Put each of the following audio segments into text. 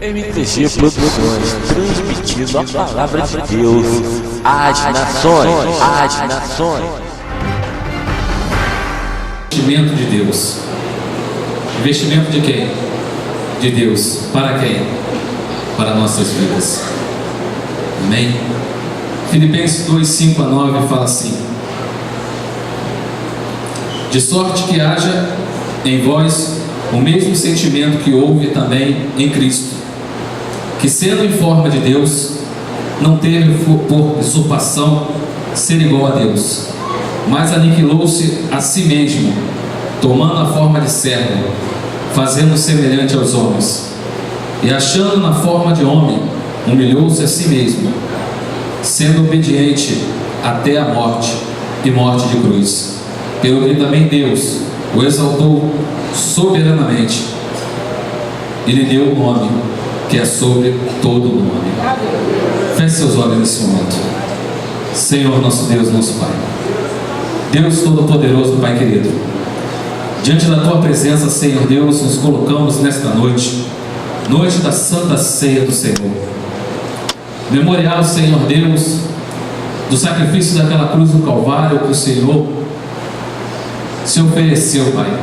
MTG Produções, transmitindo a palavra de Deus às nações. Investimento de Deus. Investimento de quem? De Deus. Para quem? Para nossas vidas. Amém? Filipenses 2, 5 a 9 fala assim: de sorte que haja em vós o mesmo sentimento que houve também em Cristo, que sendo em forma de Deus, não teve por usurpação ser igual a Deus, mas aniquilou-se a si mesmo, tomando a forma de servo, fazendo semelhante aos homens, e achando na forma de homem, humilhou-se a si mesmo, sendo obediente até a morte, e morte de cruz, pelo que também Deus o exaltou soberanamente e lhe deu o nome que é sobre todo o nome. Feche seus olhos nesse momento. Senhor, nosso Deus, nosso Pai, Deus Todo-Poderoso, Pai querido, diante da Tua presença, Senhor Deus, nos colocamos nesta noite, noite da Santa Ceia do Senhor, memorial, Senhor Deus, do sacrifício daquela cruz do Calvário que o Senhor se ofereceu, Pai,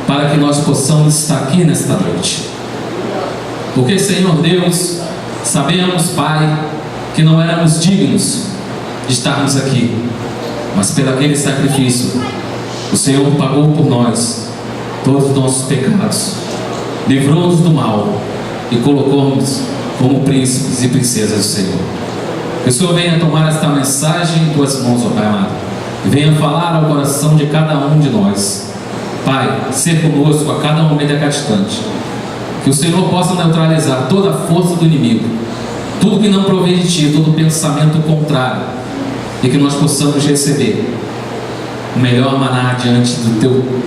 para que nós possamos estar aqui nesta noite. Porque, Senhor Deus, sabemos, Pai, que não éramos dignos de estarmos aqui, mas pelo aquele sacrifício, o Senhor pagou por nós todos os nossos pecados, livrou-nos do mal e colocou-nos como príncipes e princesas do Senhor. Que o Senhor venha tomar esta mensagem em Tuas mãos, ó Pai amado, e venha falar ao coração de cada um de nós. Pai, ser conosco a cada momento e a cada instante. Que o Senhor possa neutralizar toda a força do inimigo, tudo que não provém de Ti, todo pensamento contrário, e que nós possamos receber o melhor maná diante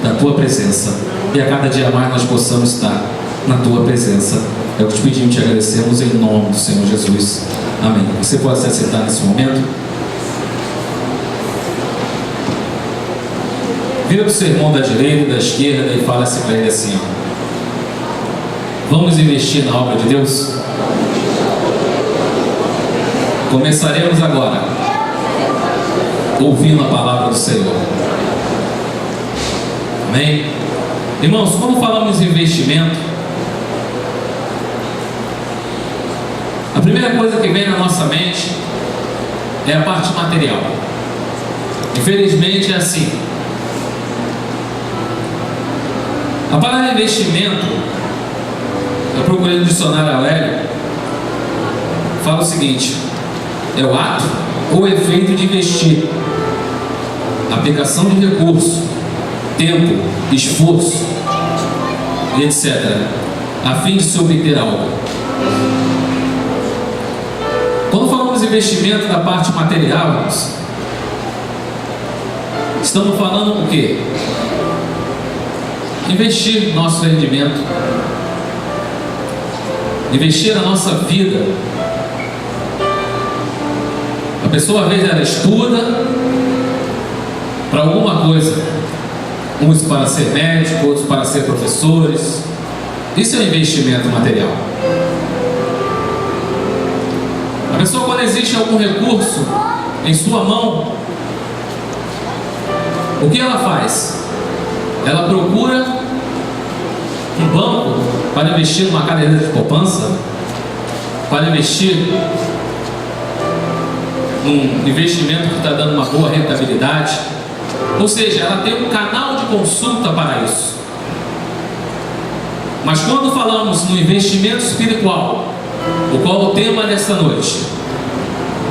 da Tua presença, e a cada dia mais nós possamos estar na Tua presença. É o que te pedimos e te agradecemos em nome do Senhor Jesus. Amém. Você pode se assentar nesse momento. Vira para o seu irmão da direita e da esquerda e fala assim para ele assim: ó, vamos investir na obra de Deus? Começaremos agora ouvindo a palavra do Senhor. Amém? Irmãos, quando falamos em investimento, a primeira coisa que vem na nossa mente é a parte material. Infelizmente é assim. A palavra investimento, eu procurei no dicionário Aurélio, fala o seguinte: é o ato ou efeito de investir, aplicação de recurso, tempo, esforço e etc., a fim de se obter algo. Quando falamos de investimento da parte material, estamos falando o quê? Investir no nosso rendimento, investir na nossa vida. A pessoa às vezes ela estuda para alguma coisa, uns para ser médico, outros para ser professores. Isso é um investimento material. A pessoa, quando existe algum recurso em sua mão, o que ela faz? Ela procura um banco para investir numa caderneta de poupança, para investir num investimento que está dando uma boa rentabilidade. Ou seja, ela tem um canal de consulta para isso. Mas quando falamos no investimento espiritual, o qual é o tema desta noite,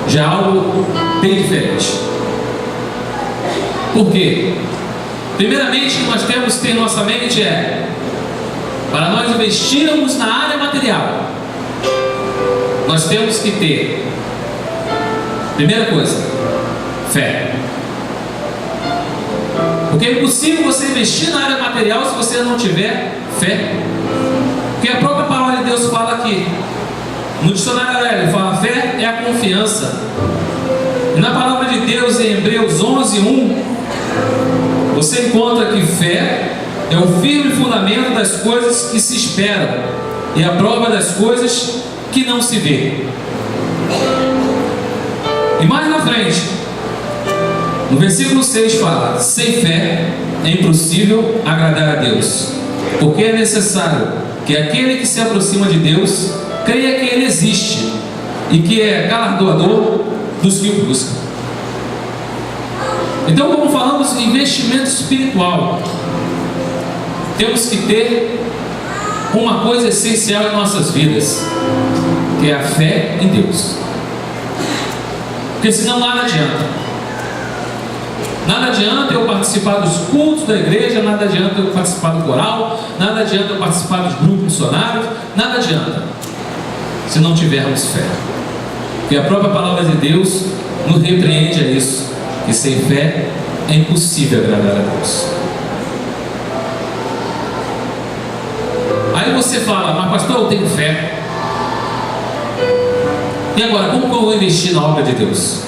já é algo bem diferente. Por quê? Primeiramente, o que nós temos que ter em nossa mente é: para nós investirmos na área material, nós temos que ter, primeira coisa, fé. Porque é impossível você investir na área material se você não tiver fé. Porque a própria palavra de Deus fala aqui, no dicionário Aurélio, fala: fé é a confiança. E na palavra de Deus, em Hebreus 11:1, você encontra que fé é o firme fundamento das coisas que se esperam é a prova das coisas que não se vê. E mais na frente, no versículo 6 fala: sem fé é impossível agradar a Deus, porque é necessário que aquele que se aproxima de Deus creia que Ele existe e que é galardoador dos que o buscam. Então, como falamos em investimento espiritual, temos que ter uma coisa essencial em nossas vidas, que é a fé em Deus. Porque senão nada adianta. Nada adianta eu participar dos cultos da igreja, nada adianta eu participar do coral, nada adianta eu participar dos grupos missionários, nada adianta se não tivermos fé. Porque a própria palavra de Deus nos repreende a isso, que sem fé é impossível agradar a Deus. Aí você fala: mas pastor, eu tenho fé. E agora, como que eu vou investir na obra de Deus?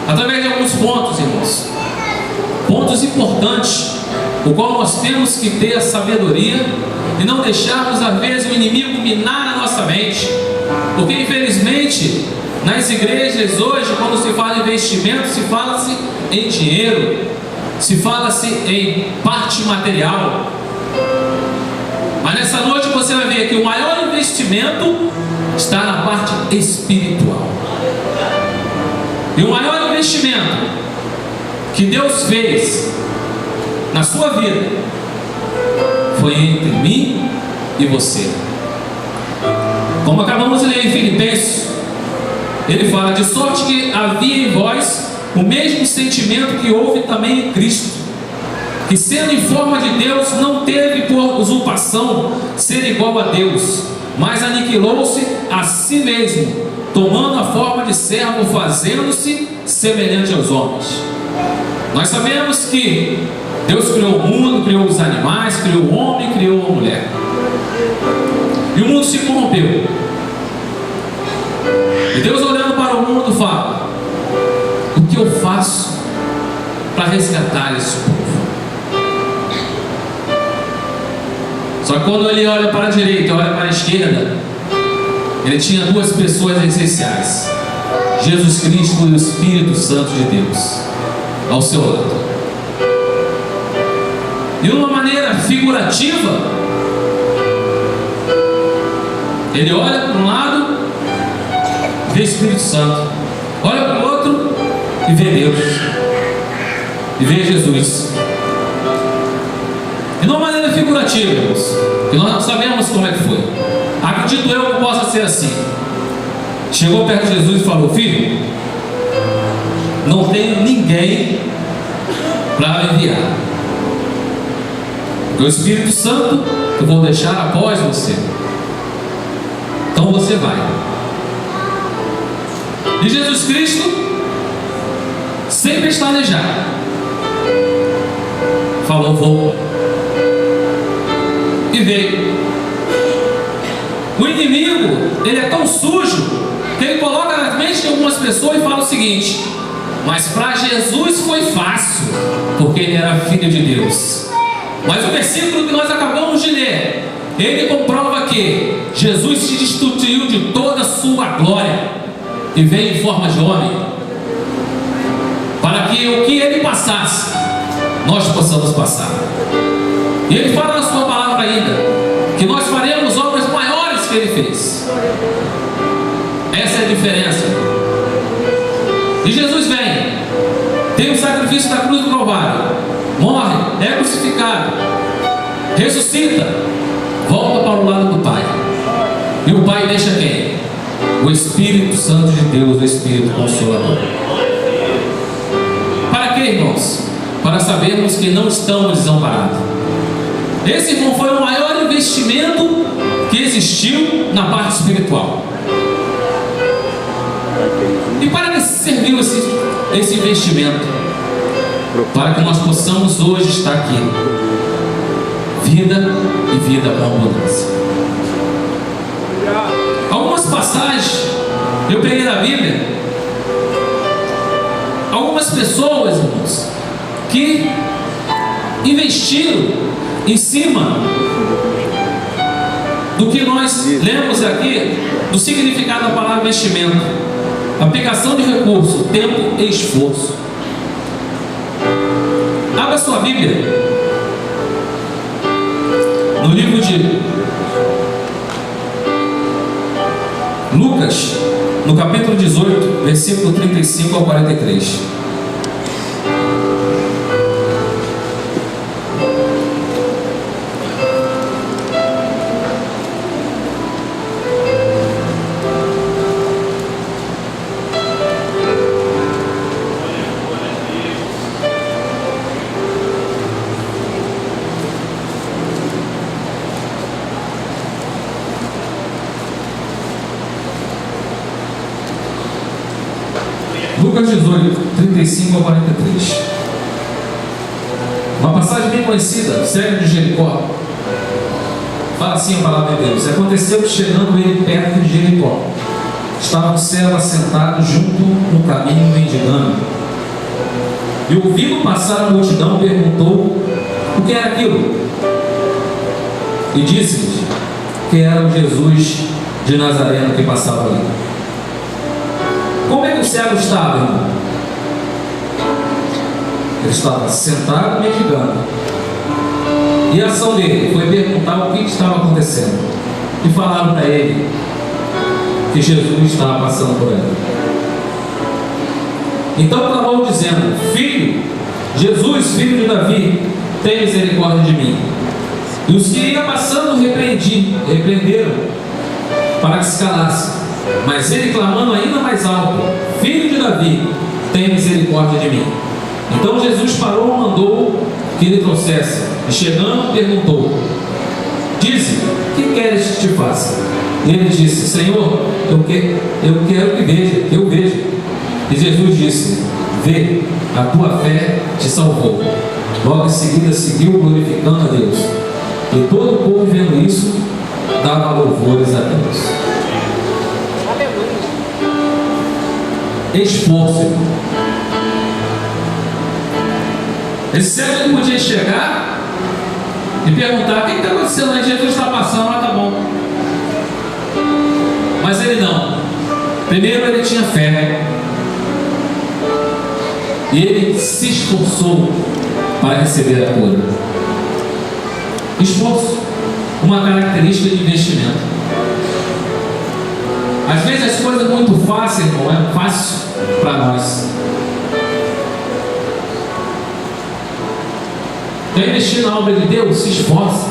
Através de alguns pontos, irmãos. Pontos importantes, o qual nós temos que ter a sabedoria e não deixarmos, às vezes, o inimigo minar a nossa mente. Porque, infelizmente, nas igrejas hoje, quando se fala em investimento, se fala-se em dinheiro, se fala-se em parte material. Mas nessa noite você vai ver que o maior investimento está na parte espiritual. E o maior investimento que Deus fez na sua vida foi entre mim e você. Como acabamos de ler em Filipenses, ele fala: de sorte que havia em vós o mesmo sentimento que houve também em Cristo, que sendo em forma de Deus, não teve por usurpação ser igual a Deus, mas aniquilou-se a si mesmo, tomando a forma de servo, fazendo-se semelhante aos homens. Nós sabemos que Deus criou o mundo, criou os animais, criou o homem, criou a mulher. E o mundo se corrompeu. E Deus, olhando para o mundo, fala: o que eu faço para resgatar esse povo? Só que quando ele olha para a direita e olha para a esquerda, ele tinha duas pessoas essenciais: Jesus Cristo e o Espírito Santo de Deus ao seu lado. De uma maneira figurativa, ele olha para um lado, vê o Espírito Santo, olha para o outro e vê Deus, e vê Jesus. De uma maneira figurativa, irmãos, que nós não sabemos como é que foi. Acredito eu que possa ser assim. Chegou perto de Jesus e falou: filho, não tenho ninguém para enviar, porque o Espírito Santo eu vou deixar após você, então você vai. E Jesus Cristo, sem pestanejar, falou: vou. E veio. O inimigo, ele é tão sujo que ele coloca na mente de algumas pessoas e fala o seguinte: mas para Jesus foi fácil, porque ele era filho de Deus. Mas o versículo que nós acabamos de ler, ele comprova que Jesus se destituiu de toda a sua glória e veio em forma de homem, para que o que ele passasse, nós possamos passar. E ele fala na sua palavra ainda que nós faremos obras maiores que ele fez. Essa é a diferença. E Jesus vem, tem o sacrifício da cruz do Calvário, morre, é crucificado, ressuscita, volta para o lado do Pai. E o Pai deixa quem? O Espírito Santo de Deus, o Espírito Consolador. Para quê, irmãos? Para sabermos que não estamos desamparados. Esse, irmão, foi o maior investimento que existiu na parte espiritual. E para que serviu esse investimento? Para que nós possamos hoje estar aqui, vida e vida com abundância. Algumas passagens eu peguei da Bíblia, algumas pessoas, irmãos, que investiram em cima do que nós lemos aqui, do significado da palavra investimento. Aplicação de recurso, tempo e esforço. Abra sua Bíblia no livro de Lucas, no capítulo 18, versículo 35 ao 43. Lucas 18, 35 ao 43. Uma passagem bem conhecida, cego de Jericó. Fala assim a palavra de Deus: aconteceu que, chegando ele perto de Jericó, estava um servo assentado junto no caminho mendigando. E, ouvindo passar a multidão, perguntou o que era aquilo. E disse-lhes que era o Jesus de Nazareno que passava ali. Como é que o cego estava, irmão? Ele estava sentado mendigando. E a ação dele foi perguntar o que estava acontecendo. E falaram para ele que Jesus estava passando por ali. Então clamou dizendo: Filho, Jesus, filho de Davi, tem misericórdia de mim. E os que iam passando repreenderam para que se calasse. Mas ele, clamando ainda mais alto: Filho de Davi, tenha misericórdia de mim. Então Jesus parou e mandou que lhe trouxesse. E chegando, perguntou: Dize, que queres que te faça? E ele disse: Senhor, eu quero que eu veja. E Jesus disse: Vê, a tua fé te salvou. Logo em seguida seguiu glorificando a Deus. E todo o povo, vendo isso, dava louvores a Deus. Esforço. Esse cego ele podia chegar e perguntar: o que está acontecendo aí? Jesus está passando, tá bom. Mas ele não. Primeiro ele tinha fé. E ele se esforçou para receber a cura. Esforço, uma característica de investimento. Às vezes as coisas muito fáceis, irmão, é fácil para nós. Quer investir na obra de Deus? Se esforça.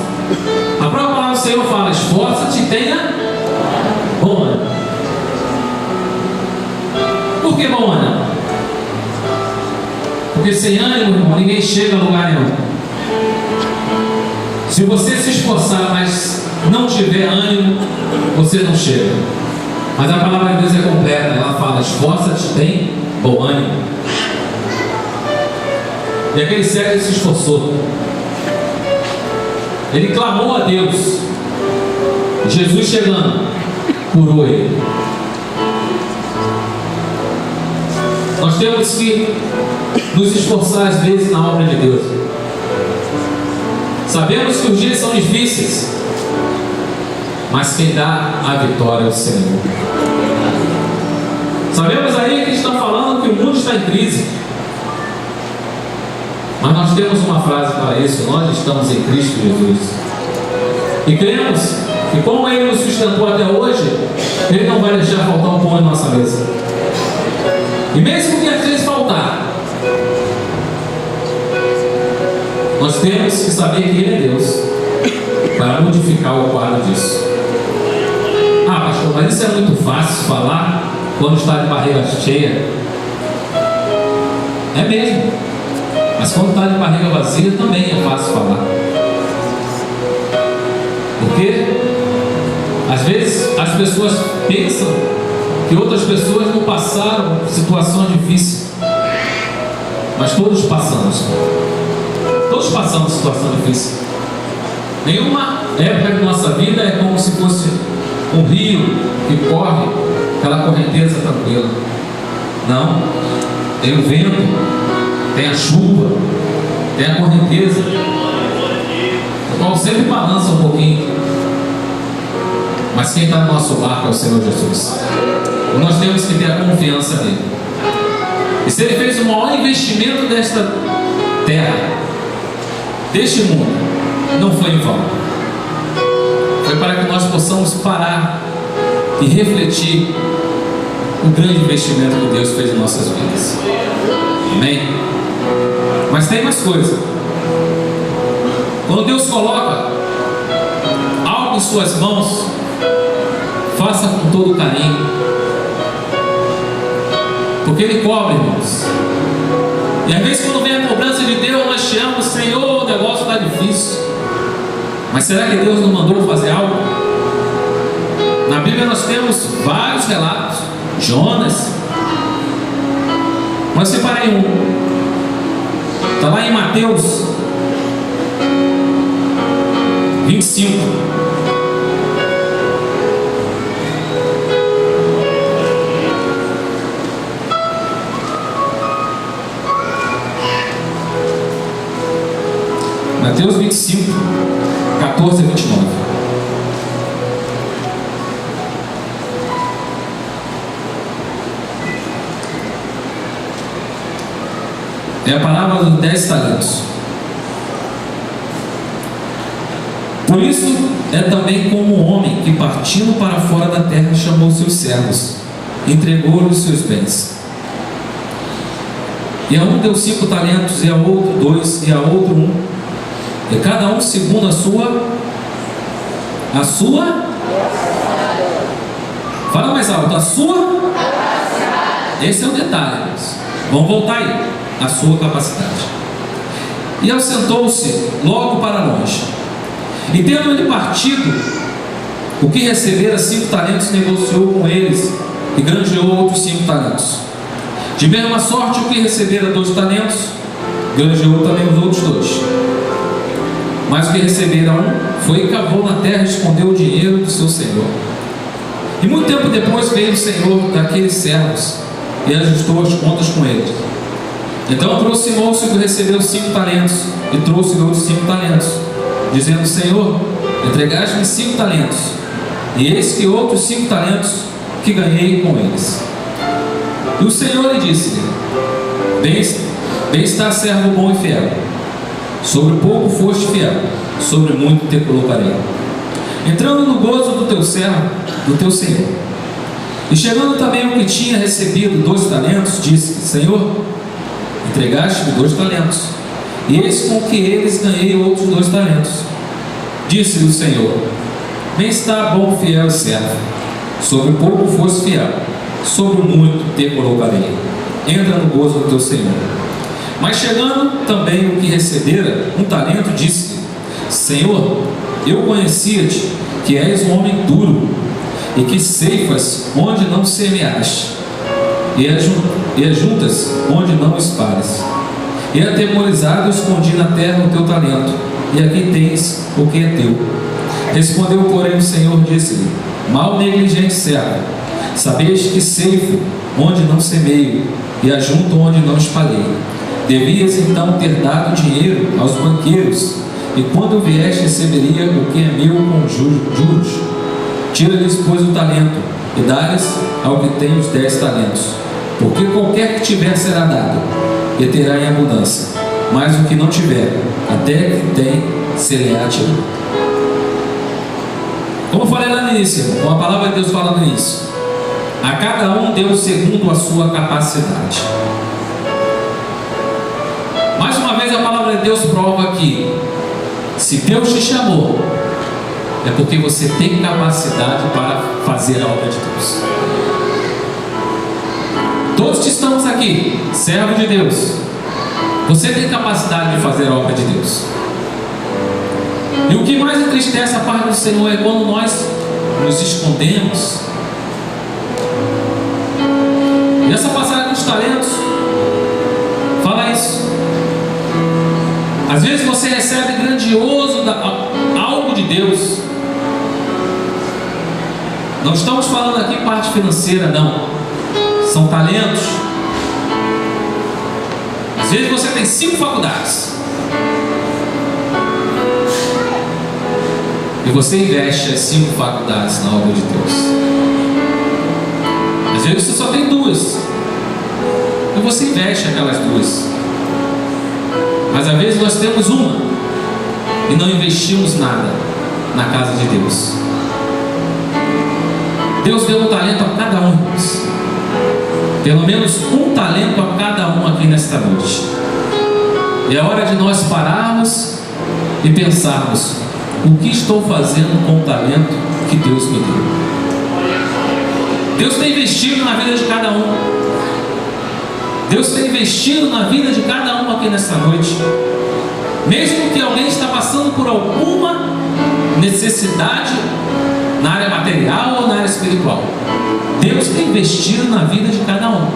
A própria palavra do Senhor fala: esforça-te e tenha bom ânimo. Por que bom ânimo? Porque sem ânimo, irmão, ninguém chega a lugar nenhum. Se você se esforçar, mas não tiver ânimo, você não chega. Mas a palavra de Deus é completa. Ela fala: esforça-te, tem bom ânimo. E aquele cego se esforçou. Ele clamou a Deus. Jesus chegando, curou ele. Nós temos que nos esforçar às vezes na obra de Deus. Sabemos que os dias são difíceis, mas quem dá a vitória é o Senhor. Sabemos aí que estão falando que o mundo está em crise, mas nós temos uma frase para isso: nós estamos em Cristo Jesus. E cremos que, como Ele nos sustentou até hoje, Ele não vai deixar faltar um pão em nossa mesa. E mesmo que às vezes faltar, nós temos que saber que Ele é Deus para modificar o quadro disso. Ah, pastor, mas isso é muito fácil falar quando está de barriga cheia. É mesmo. Mas quando está de barriga vazia também é fácil falar. Porque às vezes as pessoas pensam que outras pessoas não passaram situações difíceis. Mas todos passamos. Todos passamos situação difícil. Nenhuma época de nossa vida é como se fosse um rio que corre aquela correnteza tranquila. Não. Tem o vento, tem a chuva, tem a correnteza, o qual sempre balança um pouquinho. Mas quem está no nosso barco é o Senhor Jesus. E nós temos que ter a confiança nele. E se ele fez o maior investimento desta terra, deste mundo, não foi em vão. Foi para que nós possamos parar e refletir o grande investimento que Deus fez em nossas vidas. Amém? Mas tem mais coisa. Quando Deus coloca algo em suas mãos, faça com todo carinho, porque Ele cobra, irmãos. E às vezes quando vem a cobrança de Deus, nós chamamos: Senhor, o negócio está difícil. Mas será que Deus não mandou fazer algo? Na Bíblia nós temos vários relatos. Jonas. Mas separei um. Está lá em Mateus 25. Mateus 25, 14 a 29. É a parábola dos 10 talentos. Por isso é também como um homem que, partindo para fora da terra, chamou seus servos, entregou-lhes seus bens. E a um deu 5 talentos, e a outro 2, e a outro 1, e cada um segundo a sua. Fala mais alto. A sua. Esse é o detalhe, irmãos. Vamos voltar aí. A sua capacidade. E ausentou-se logo para longe. E tendo ele partido, o que recebera 5 talentos negociou com eles e granjeou outros 5 talentos. De mesma sorte, o que recebera 2 talentos granjeou também os outros 2. Mas o que recebera 1 foi e cavou na terra e escondeu o dinheiro do seu senhor. E muito tempo depois veio o senhor daqueles servos e ajustou as contas com eles. Então aproximou-se o que recebeu 5 talentos e trouxe-lhe outros 5 talentos, dizendo: Senhor, entregaste-me 5 talentos, e eis que outros 5 talentos que ganhei com eles. E o Senhor lhe disse-lhe: Bem está, servo bom e fiel. Sobre pouco foste fiel, sobre muito te colocarei. Entrando no gozo do teu servo, do teu Senhor. E chegando também o que tinha recebido 2 talentos, disse: Senhor, entregaste-me 2 talentos, e eis com que eles ganhei outros 2 talentos. Disse-lhe o Senhor: Bem está, bom, fiel e servo. Sobre pouco foste fiel, sobre muito te colocarei. Entra no gozo do teu Senhor. Mas chegando também o que recebera 1 talento, disse-lhe: Senhor, eu conhecia-te, que és um homem duro, e que ceifas onde não semeaste, e ajuntas onde não espalhas. E atemorizado escondi na terra o teu talento, e aqui tens o que é teu. Respondeu, porém, o Senhor, disse-lhe: Mal negligente servo, sabeis que ceifo onde não semeio, e ajunto onde não espalhei. Devias então ter dado dinheiro aos banqueiros, e quando vieste receberia o que é meu com juros. Tira-lhes, pois, o talento, e dá-lhes ao que tem os 10 talentos. Porque qualquer que tiver será dado, e terá em abundância, mas o que não tiver, até que tem, se-lhe-á tirado. Como eu falei lá no início, como a palavra de Deus fala no início, a cada um deu segundo a sua capacidade. Mais uma vez a palavra de Deus prova que, se Deus te chamou, é porque você tem capacidade para fazer a obra de Deus. Todos que estamos aqui, servo de Deus, você tem capacidade de fazer a obra de Deus. E o que mais entristece a parte do Senhor é quando nós nos escondemos. E essa passagem dos talentos fala isso. Às vezes você recebe grandioso algo de Deus. Não estamos falando aqui parte financeira, não. São talentos. Às vezes você tem 5 faculdades. e você investe as 5 faculdades na obra de Deus. Às vezes você só tem 2, e você investe aquelas 2. Mas às vezes nós temos uma e não investimos nada na casa de Deus. Deus deu um talento a cada um, irmãos. Pelo menos um talento a cada um aqui nesta noite. E é hora de nós pararmos e pensarmos: o que estou fazendo com o talento que Deus me deu? Deus tem investido na vida de cada um. Deus tem investido na vida de cada um aqui nesta noite. Mesmo que alguém está passando por alguma necessidade na área material ou na área espiritual, Deus tem investido na vida de cada um.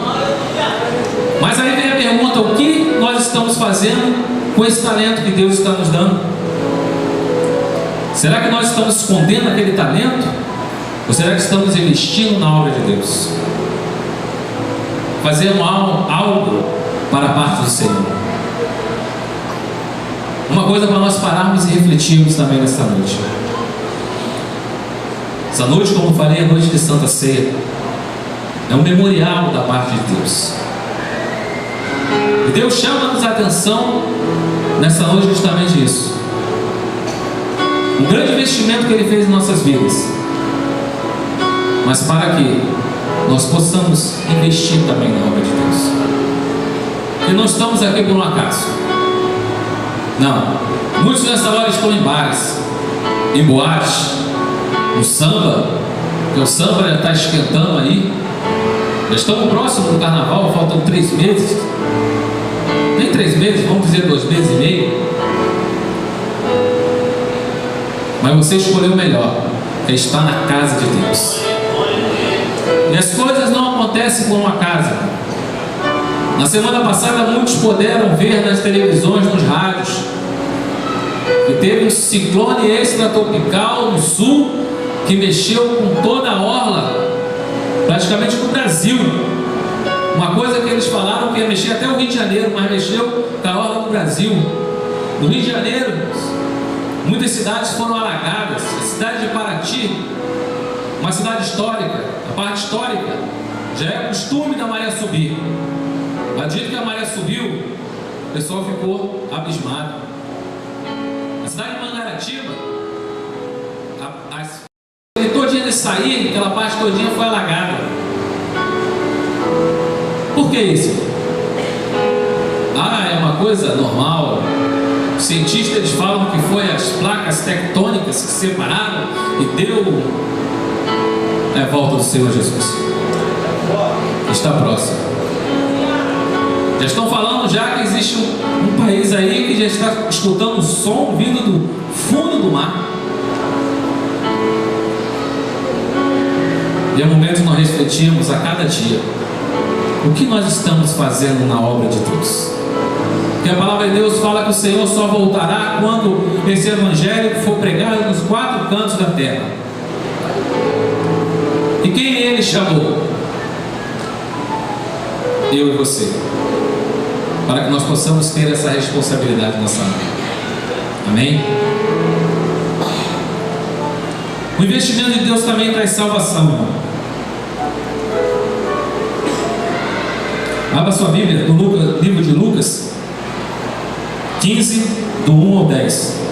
Mas aí vem a pergunta: o que nós estamos fazendo com esse talento que Deus está nos dando? Será que nós estamos escondendo aquele talento? Ou será que estamos investindo na obra de Deus? Fazendo algo para a parte do Senhor. Uma coisa para nós pararmos e refletirmos também nesta noite. Essa noite, como eu falei, é a noite de Santa Ceia. É um memorial da parte de Deus. E Deus chama-nos a atenção nessa noite justamente isso. Um grande investimento que Ele fez em nossas vidas. Mas para que nós possamos investir também na obra de Deus. E não estamos aqui por um acaso. Não. Muitos nessa hora estão em bares, em boates, no samba, porque o samba já está esquentando aí. Já estamos próximos do carnaval, faltam 3 meses. Nem 3 meses, vamos dizer 2 meses e meio. Mas você escolheu o melhor, que é estar na casa de Deus. E as coisas não acontecem por um acaso. Na semana passada, muitos puderam ver nas televisões, nos rádios, que teve um ciclone extratropical no sul, que mexeu com toda a orla, praticamente com o Brasil. Uma coisa que eles falaram que ia mexer até o Rio de Janeiro, mas mexeu com a orla do Brasil. No Rio de Janeiro, muitas cidades foram alagadas. A cidade de Paraty, uma cidade histórica, a parte histórica, já é costume da maré subir. A dia que a maré subiu, o pessoal ficou abismado. A cidade de Mangaratiba, ele todinha de sair, aquela parte todinha foi alagada. Por que isso? É uma coisa normal. Os cientistas eles falam que foi as placas tectônicas que se separaram e deu a volta do Senhor Jesus. Está próximo. Já estão falando já que existe um país aí que já está escutando o som vindo do fundo do mar. E é o momento de nós refletirmos a cada dia o que nós estamos fazendo na obra de Deus. Porque a palavra de Deus fala que o Senhor só voltará quando esse evangelho for pregado nos 4 cantos da terra. E quem Ele chamou? Eu e você. Para que nós possamos ter essa responsabilidade na nossa vida. Amém? O investimento de Deus também traz salvação. Abra sua Bíblia no livro de Lucas 15, do 1 ao 10.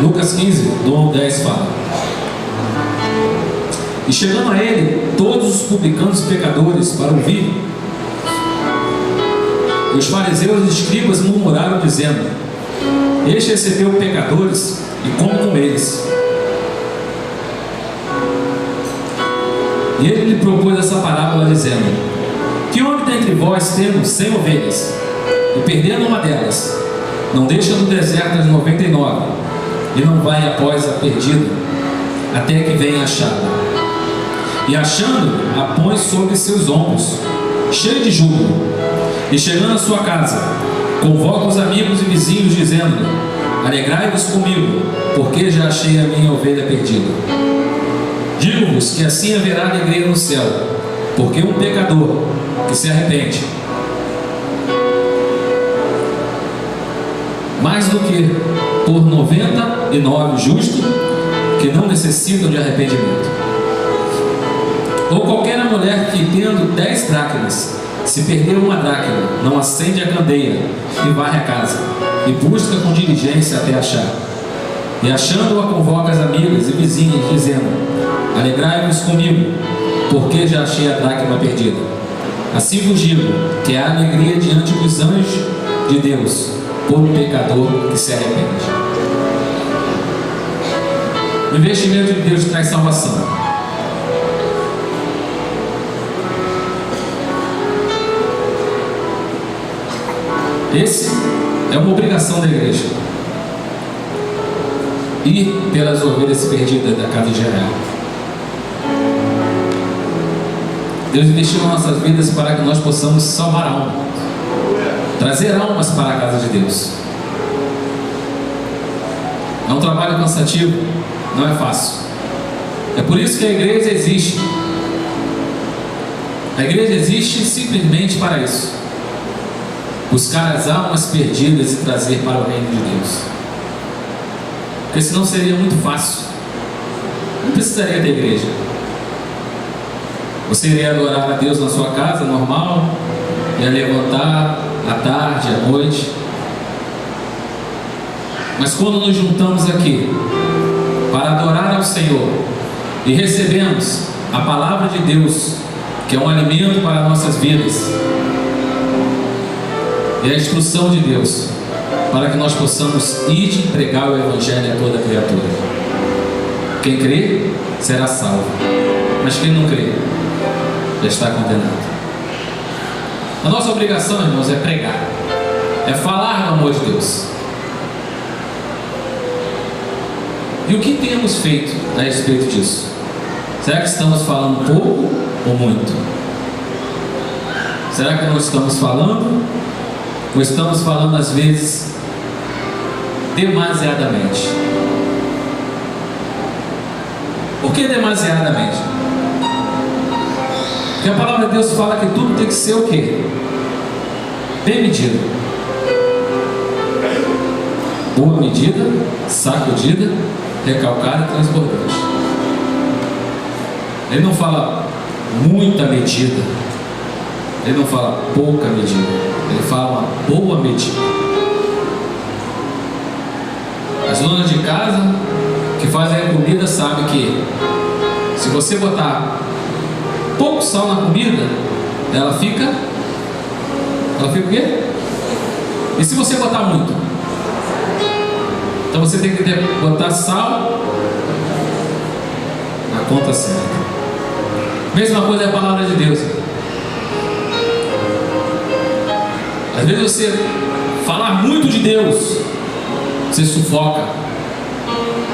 Lucas 15, do 1 ao 10 fala: E chegando a ele, todos os publicanos e pecadores para ouvir, e os fariseus e escribas murmuraram, dizendo: Este recebeu pecadores e come com eles. E ele lhe propôs essa parábola, dizendo: Que homem dentre vós, tendo 100 ovelhas, e perdendo uma delas, não deixa no deserto as 99, e não vai após a perdida, até que venha achada. e achando, a põe sobre seus ombros, cheio de júbilo. E chegando à sua casa, convoca os amigos e vizinhos, dizendo: alegrai-vos comigo, porque já achei a minha ovelha perdida. Digo-vos que assim haverá alegria no céu, porque um pecador que se arrepende, mais do que por 99 justos que não necessitam de arrependimento. Ou qualquer mulher que, tendo 10 dracmas, se perder uma dracma, não acende a candeia e varre a casa, e busca com diligência até achar. E achando-a, convoca as amigas e vizinhas, dizendo: alegrai-vos comigo, porque já achei a dracma perdida. Assim vos digo que há alegria diante dos anjos de Deus por um pecador que se arrepende. O investimento de Deus traz salvação. Esse é uma obrigação da igreja: ir pelas ovelhas perdidas da casa de Israel. Deus investiu nas nossas vidas para que nós possamos salvar almas, trazer almas para a casa de Deus. É um trabalho cansativo, não é fácil. É por isso que a igreja existe. A igreja existe simplesmente para isso: buscar as almas perdidas e trazer para o reino de Deus. Porque senão seria muito fácil. Não precisaria da igreja. Você iria adorar a Deus na sua casa, normal, ia levantar à tarde, à noite. Mas quando nos juntamos aqui para adorar ao Senhor e recebemos a palavra de Deus, que é um alimento para nossas vidas, e a instrução de Deus para que nós possamos ir e pregar o Evangelho a toda criatura. Quem crê será salvo, mas quem não crê já está condenado. A nossa obrigação, irmãos, é pregar, é falar do amor de Deus. E o que temos feito a respeito disso? Será que estamos falando pouco ou muito? Será que nós estamos falando, ou estamos falando às vezes demasiadamente? Por que demasiadamente? Porque a palavra de Deus fala que tudo tem que ser o quê? Bem medido. Boa medida, sacudida, recalcada e transbordante. Ele não fala muita medida, ele não fala pouca medida, ele fala uma boa medida. As donas de casa que fazem a comida sabem que se você botar pouco sal na comida, ela fica o quê? E se você botar muito? Então você tem que botar sal na conta certa. Mesma coisa é a palavra de Deus. Às vezes você falar muito de Deus, você sufoca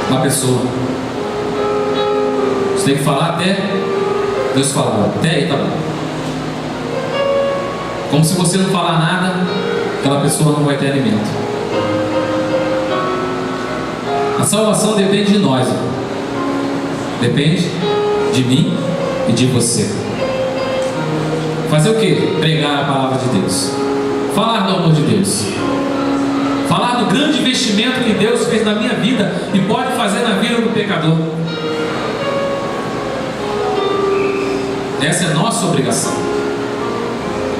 uma pessoa. Você tem que falar até Deus falar. Até aí tá bom. Como se você não falar nada, aquela pessoa não vai ter alimento. A salvação depende de nós, depende de mim e de você. Fazer o que? Pregar a palavra de Deus, falar do amor de Deus, falar do grande investimento que Deus fez na minha vida e pode fazer na vida do pecador. Essa é a nossa obrigação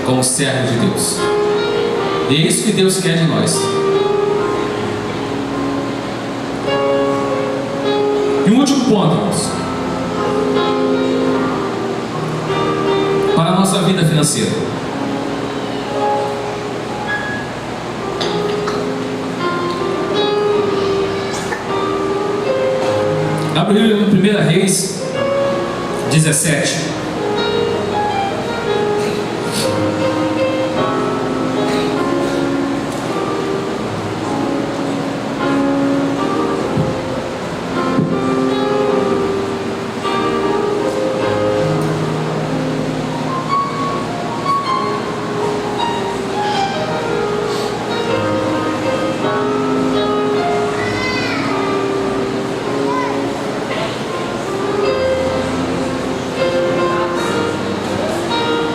como servo de Deus, e é isso que Deus quer de nós. E um último ponto, irmãos, para a nossa vida financeira. Abre no 1 Reis 17.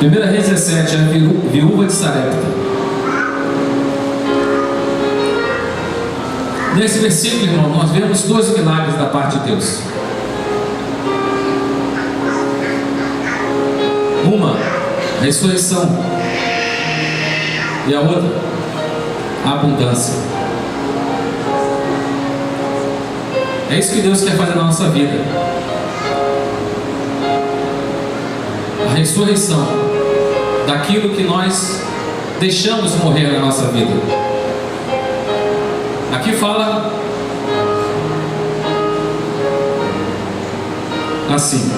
1 Reis 17, a viúva de Sarepta. Nesse versículo, irmão, nós vemos dois milagres da parte de Deus. Uma, a ressurreição, e a outra, a abundância. É isso que Deus quer fazer na nossa vida. A ressurreição daquilo que nós deixamos morrer na nossa vida. Aqui fala assim: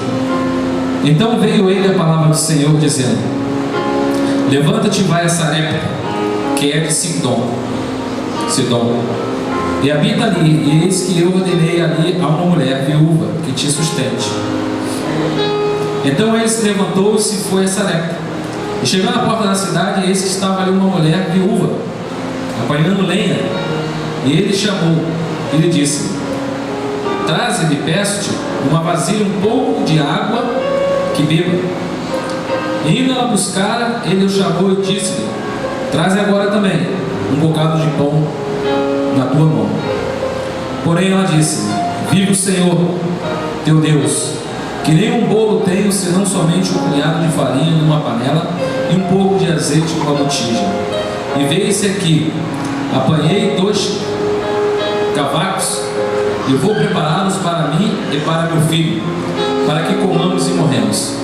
então veio ele a palavra do Senhor dizendo: levanta-te e vai a Sarepta, que é de Sidom, e habita ali, e eis que eu ordenei ali a uma mulher viúva que te sustente. Então ele se levantou e se foi a Sarepta, e chegando à porta da cidade, eis que estava ali uma mulher viúva apanhando lenha, e ele chamou e lhe disse: traze-me, peço-te, uma vasilha, um pouco de água que beba. E indo ela buscar, ele o chamou e disse-lhe: traze agora também um bocado de pão na tua mão. Porém ela disse: vive o Senhor teu Deus, que nem um bolo tenho, senão somente um punhado de farinha numa panela e um pouco de azeite numa botija. E veio-se aqui, apanhei 2 cavacos e vou prepará-los para mim e para meu filho, para que comamos e morremos.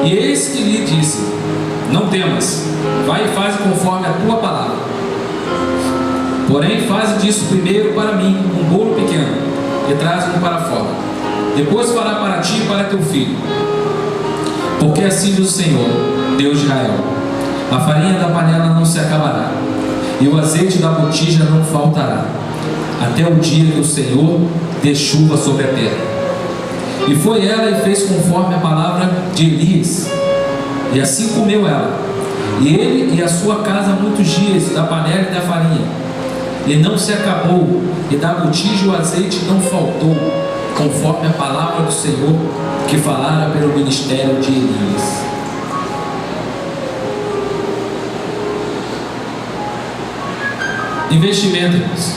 E eis que lhe disse: não temas, vai e faze conforme a tua palavra. Porém faze disso primeiro para mim um bolo pequeno, e traze-o para fora. Depois fará para ti e para teu filho. Porque assim diz o Senhor, Deus de Israel: a farinha da panela não se acabará, e o azeite da botija não faltará, até o dia que o Senhor dê chuva sobre a terra. E foi ela e fez conforme a palavra de Elias, e assim comeu ela, e ele e a sua casa muitos dias da panela e da farinha, e não se acabou, e da botija o azeite não faltou, conforme a palavra do Senhor que falara pelo ministério de Elias. Investimento, irmãos.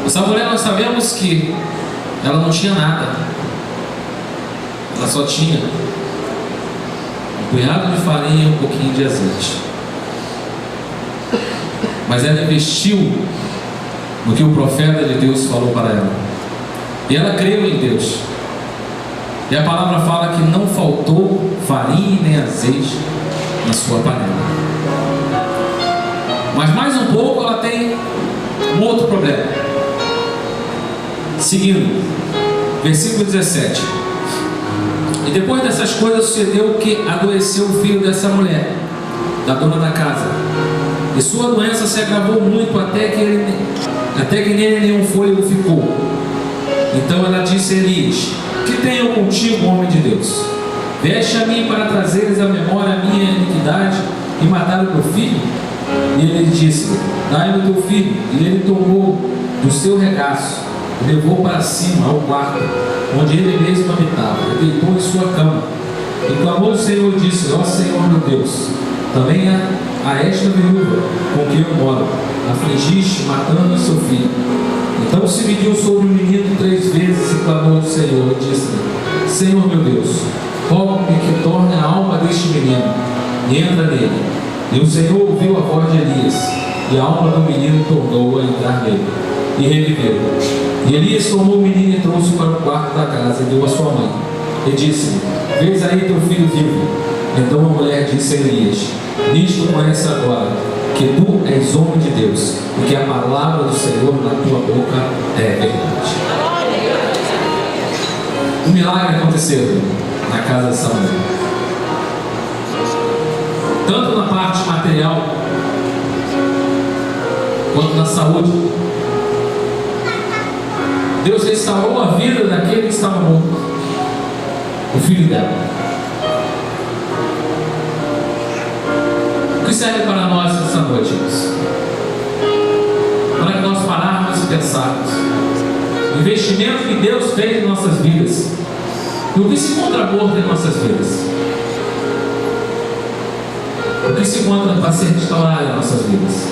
Essa mulher, nós sabemos que ela não tinha nada, ela só tinha um punhado de farinha e um pouquinho de azeite. Mas ela investiu no que o profeta de Deus falou para ela, e ela creu em Deus. E a palavra fala que não faltou farinha nem azeite na sua panela. Mas mais um pouco ela tem um outro problema. Seguindo, versículo 17. E depois dessas coisas sucedeu que adoeceu o filho dessa mulher, da dona da casa, e sua doença se agravou muito até que nele nenhum fôlego ficou. Então ela disse a Elias: que tenho contigo, homem de Deus? Veste a mim para trazeres à memória a minha iniquidade e matar o meu filho? E ele lhe disse: dai-me o teu filho. E ele tomou do seu regaço e levou para cima ao quarto, onde ele mesmo habitava, e deitou em sua cama. E clamou o Senhor e disse: ó Senhor meu Deus, também a esta viúva com quem eu moro afligiste, matando o seu filho. Então se mediu sobre o menino 3 vezes e clamou ao Senhor e disse-lhe: Senhor meu Deus, rogo-me que torne a alma deste menino e entra nele. E o Senhor ouviu a voz de Elias, e a alma do menino tornou a entrar nele, e reviveu. E Elias tomou o menino e trouxe para o quarto da casa e deu a sua mãe. E disse-lhe: vês aí teu filho vivo. Então a mulher disse a Elias: nisto conhece agora que tu és homem de Deus, e que a palavra do Senhor na tua boca é verdade. Um milagre aconteceu na casa de Samuel, tanto na parte material quanto na saúde. Deus restaurou a vida daquele que estava morto, o filho dela. O que serve para nós essa noite, irmãos? Para que nós pararmos e pensarmos o investimento que Deus fez em nossas vidas e o que se encontra morto em nossas vidas. O que se encontra para ser restaurado em nossas vidas?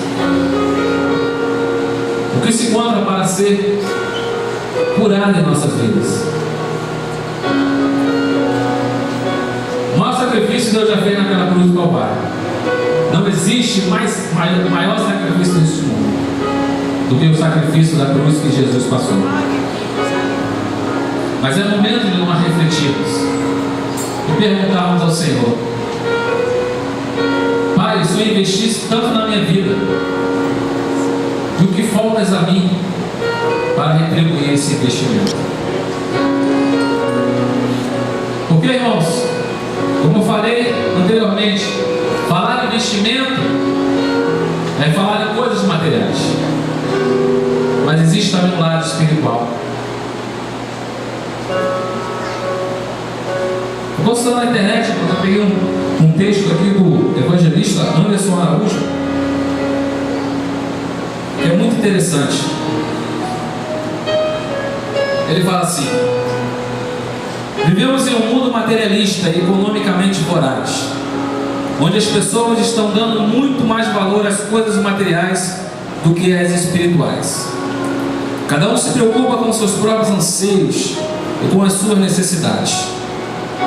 O que se encontra para ser curado em nossas vidas? O maior sacrifício Deus já fez naquela cruz do Calvário. Não existe maior sacrifício nesse mundo do que o sacrifício da cruz que Jesus passou. Mas é momento de nós refletirmos e perguntarmos ao Senhor: Pai, se eu investisse tanto na minha vida, e o que faltas a mim para retribuir esse investimento? Porque, irmãos, como eu falei anteriormente, falar em investimento é falar em coisas materiais, mas existe também um lado espiritual. Eu posso estar na internet, eu peguei um texto aqui do evangelista Anderson Araújo, que é muito interessante. Ele fala assim: vivemos em um mundo materialista e economicamente voraz, onde as pessoas estão dando muito mais valor às coisas materiais do que às espirituais. Cada um se preocupa com seus próprios anseios e com as suas necessidades.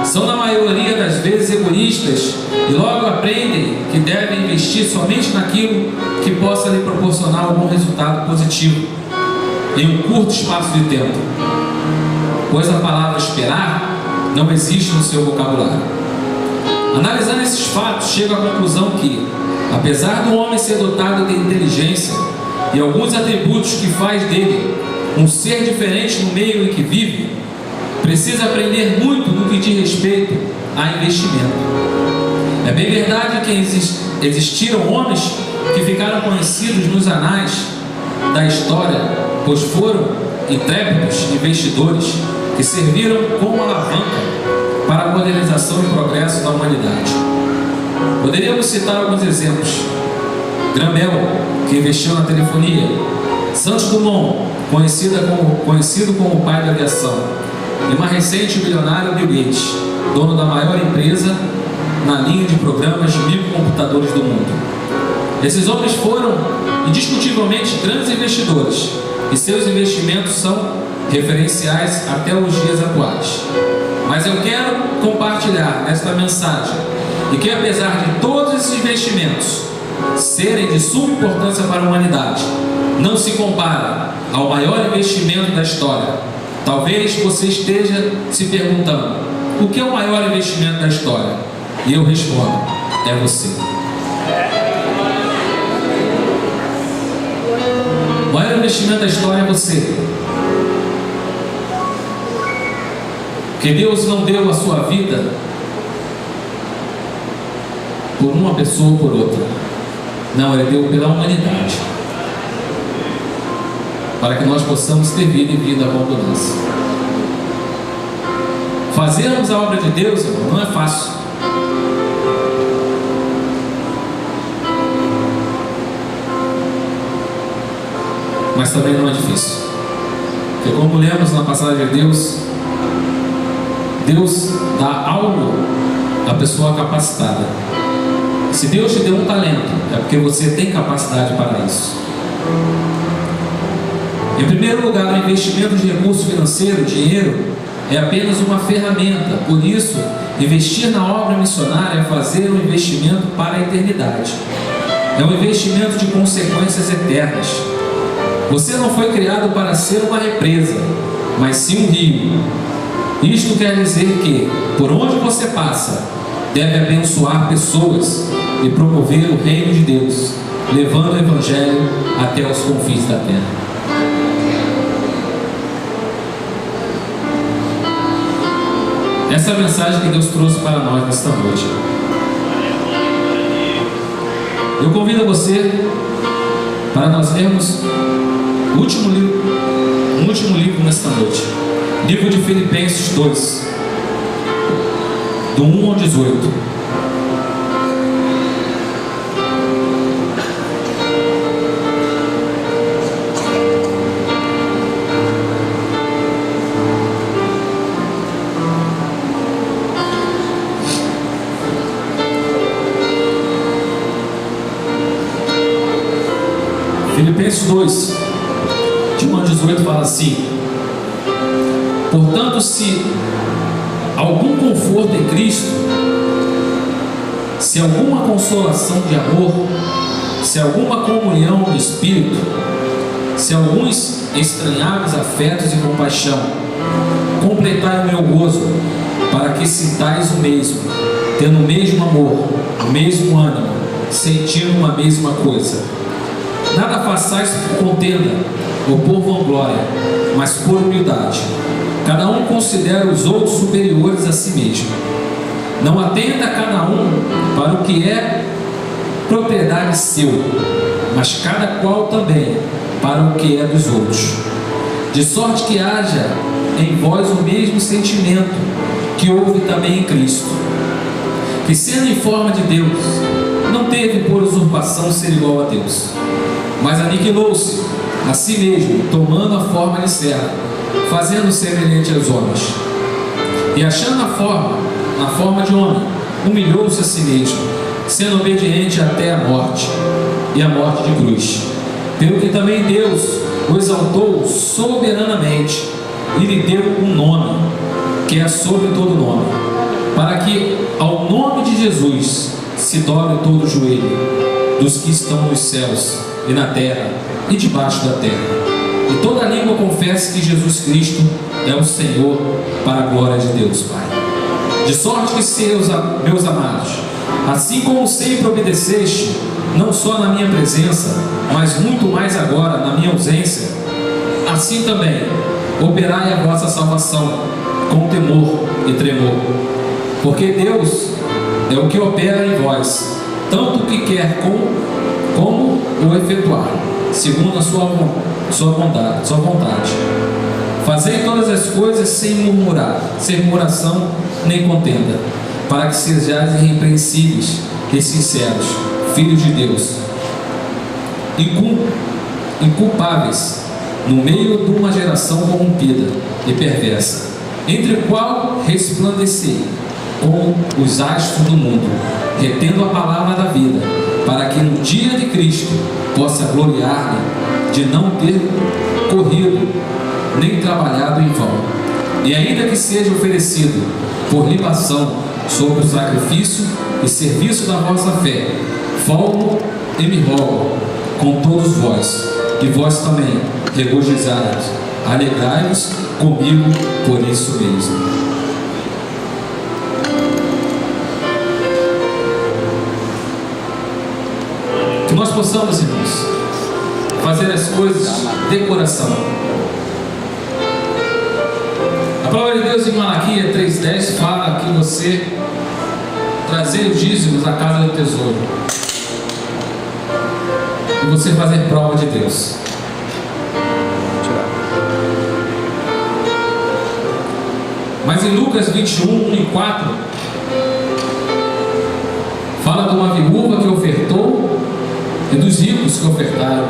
São na maioria das vezes egoístas e logo aprendem que devem investir somente naquilo que possa lhe proporcionar algum resultado positivo em um curto espaço de tempo, pois a palavra esperar não existe no seu vocabulário. Analisando esses fatos, chego à conclusão que, apesar do homem ser dotado de inteligência e alguns atributos que faz dele um ser diferente no meio em que vive, precisa aprender muito no que diz respeito a investimento. É bem verdade que existiram homens que ficaram conhecidos nos anais da história, pois foram intrépidos investidores que serviram como alavanca para a modernização e progresso da humanidade. Poderíamos citar alguns exemplos: Graham Bell, que investiu na telefonia; Santos Dumont, conhecido como o pai da aviação; e mais recente, o bilionário Bill Gates, dono da maior empresa na linha de programas de microcomputadores do mundo. Esses homens foram indiscutivelmente grandes investidores e seus investimentos são referenciais até os dias atuais. Mas eu quero compartilhar esta mensagem e que, apesar de todos esses investimentos serem de suma importância para a humanidade, não se compara ao maior investimento da história. Talvez você esteja se perguntando: o que é o maior investimento da história? E eu respondo: é você. O maior investimento da história é você. Porque Deus não deu a sua vida por uma pessoa ou por outra. Não, Ele deu pela humanidade, para que nós possamos ter vida e vida com abundância. Fazermos a obra de Deus, irmão, não é fácil. Mas também não é difícil. Porque, como lemos na passagem de Deus dá algo à pessoa capacitada. Se Deus te deu um talento, é porque você tem capacidade para isso. Em primeiro lugar, o investimento de recurso financeiro, dinheiro, é apenas uma ferramenta. Por isso, investir na obra missionária é fazer um investimento para a eternidade. É um investimento de consequências eternas. Você não foi criado para ser uma represa, mas sim um rio. Isto quer dizer que, por onde você passa, deve abençoar pessoas e promover o reino de Deus, levando o Evangelho até os confins da terra. Essa é a mensagem que Deus trouxe para nós nesta noite. Eu convido você para nós lermos um último livro nesta noite. Livro de Filipenses 2, do 1 ao 18. Filipenses 2, de 1 a 18, fala assim: portanto, se algum conforto em Cristo, se alguma consolação de amor, se alguma comunhão do Espírito, se alguns estranháveis afetos e compaixão, completai o meu gozo, para que sintais o mesmo, tendo o mesmo amor, o mesmo ânimo, sentindo uma mesma coisa. Nada façais por contenda ou por vanglória, mas por humildade. Cada um considera os outros superiores a si mesmo. Não atenda cada um para o que é propriedade seu, mas cada qual também para o que é dos outros. De sorte que haja em vós o mesmo sentimento que houve também em Cristo, que sendo em forma de Deus, não teve por usurpação ser igual a Deus, mas aniquilou-se a si mesmo, tomando a forma de servo, fazendo semelhante aos homens. E achando na forma de homem, humilhou-se a si mesmo, sendo obediente até a morte, e a morte de cruz. Pelo que também Deus o exaltou soberanamente, e lhe deu um nome, que é sobre todo nome, para que ao nome de Jesus se dobre todo o joelho, dos que estão nos céus e na terra e debaixo da terra, e toda língua confesse que Jesus Cristo é o Senhor, para a glória de Deus Pai. De sorte que, meus amados, assim como sempre obedeceste, não só na minha presença, mas muito mais agora na minha ausência, assim também operai a vossa salvação com temor e tremor, porque Deus é o que opera em vós, tanto o que quer como o efetuar, segundo a sua vontade. Fazei todas as coisas sem murmuração nem contenda, para que sejais irrepreensíveis e sinceros, filhos de Deus, inculpáveis no meio de uma geração corrompida e perversa, entre a qual resplandecei como os astros do mundo, retendo a palavra da vida, para que no dia de Cristo possa gloriar-me de não ter corrido nem trabalhado em vão, e ainda que seja oferecido por libação sobre o sacrifício e serviço da vossa fé, folgo e me rogo com todos vós, e vós também regozijai-vos, alegrai-vos comigo por isso mesmo. Que nós possamos, irmãos, fazer as coisas de coração. A palavra de Deus em Malaquias 3,10 fala que você trazer os dízimos à casa do tesouro e você fazer prova de Deus. Mas em Lucas 21:1-4 fala de uma viúva que ofertou e dos ricos que ofertaram,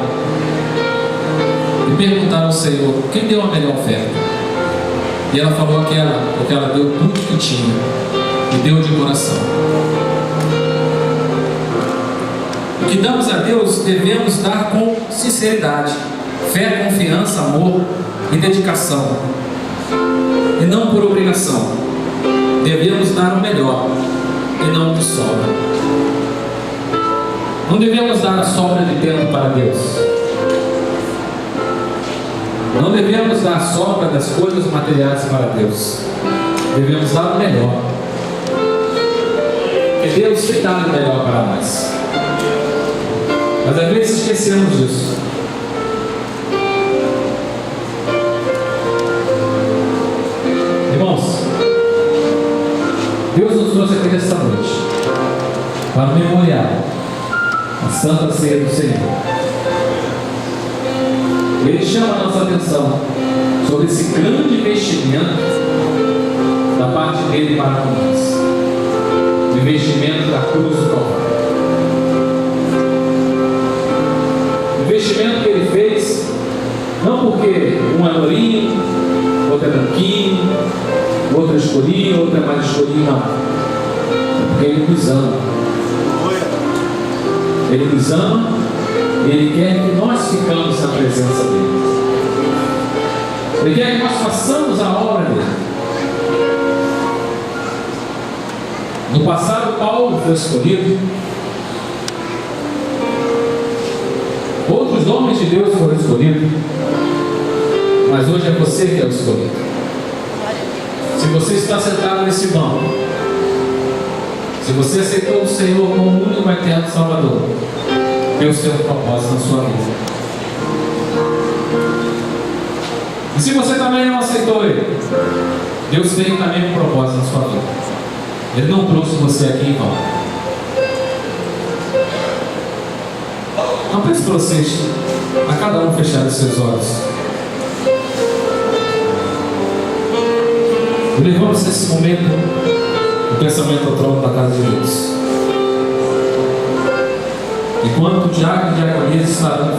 e perguntaram ao Senhor: quem deu a melhor oferta? E ela falou aquela, porque ela deu tudo que tinha e deu de coração. O que damos a Deus devemos dar com sinceridade, fé, confiança, amor e dedicação, e não por obrigação. Devemos dar o melhor e não o que sobra. Não devemos dar a sobra de tempo para Deus. Não devemos dar a sobra das coisas materiais para Deus. Devemos dar o melhor, porque Deus tem dado o melhor para nós. Mas às vezes esquecemos disso. Irmãos, Deus nos trouxe aqui nesta noite para memoriar a Santa Ceia do Senhor. Ele chama a nossa atenção sobre esse grande investimento da parte dele para nós, o investimento da cruz do Calvário, o investimento que ele fez, não porque um é lourinho, outro é branquinho, outro é escurinho, outro é mais escurinho, não, é porque ele nos ama. Ele nos ama Ele quer que nós ficamos na presença dele. Ele quer que nós façamos a obra dele. No passado, Paulo foi escolhido. Outros homens de Deus foram escolhidos. Mas hoje é você que é o escolhido. Se você está sentado nesse banco, se você aceitou o Senhor como o único eterno Salvador, Deus tem um propósito na sua vida. E se você também não aceitou Ele, Deus tem também um propósito na sua vida. Ele não trouxe você aqui em vão. Não pense para vocês, a cada um fechar os seus olhos. Levamos esse momento do pensamento ao trono da casa de Deus. Enquanto o diácono e a diaconisa estarão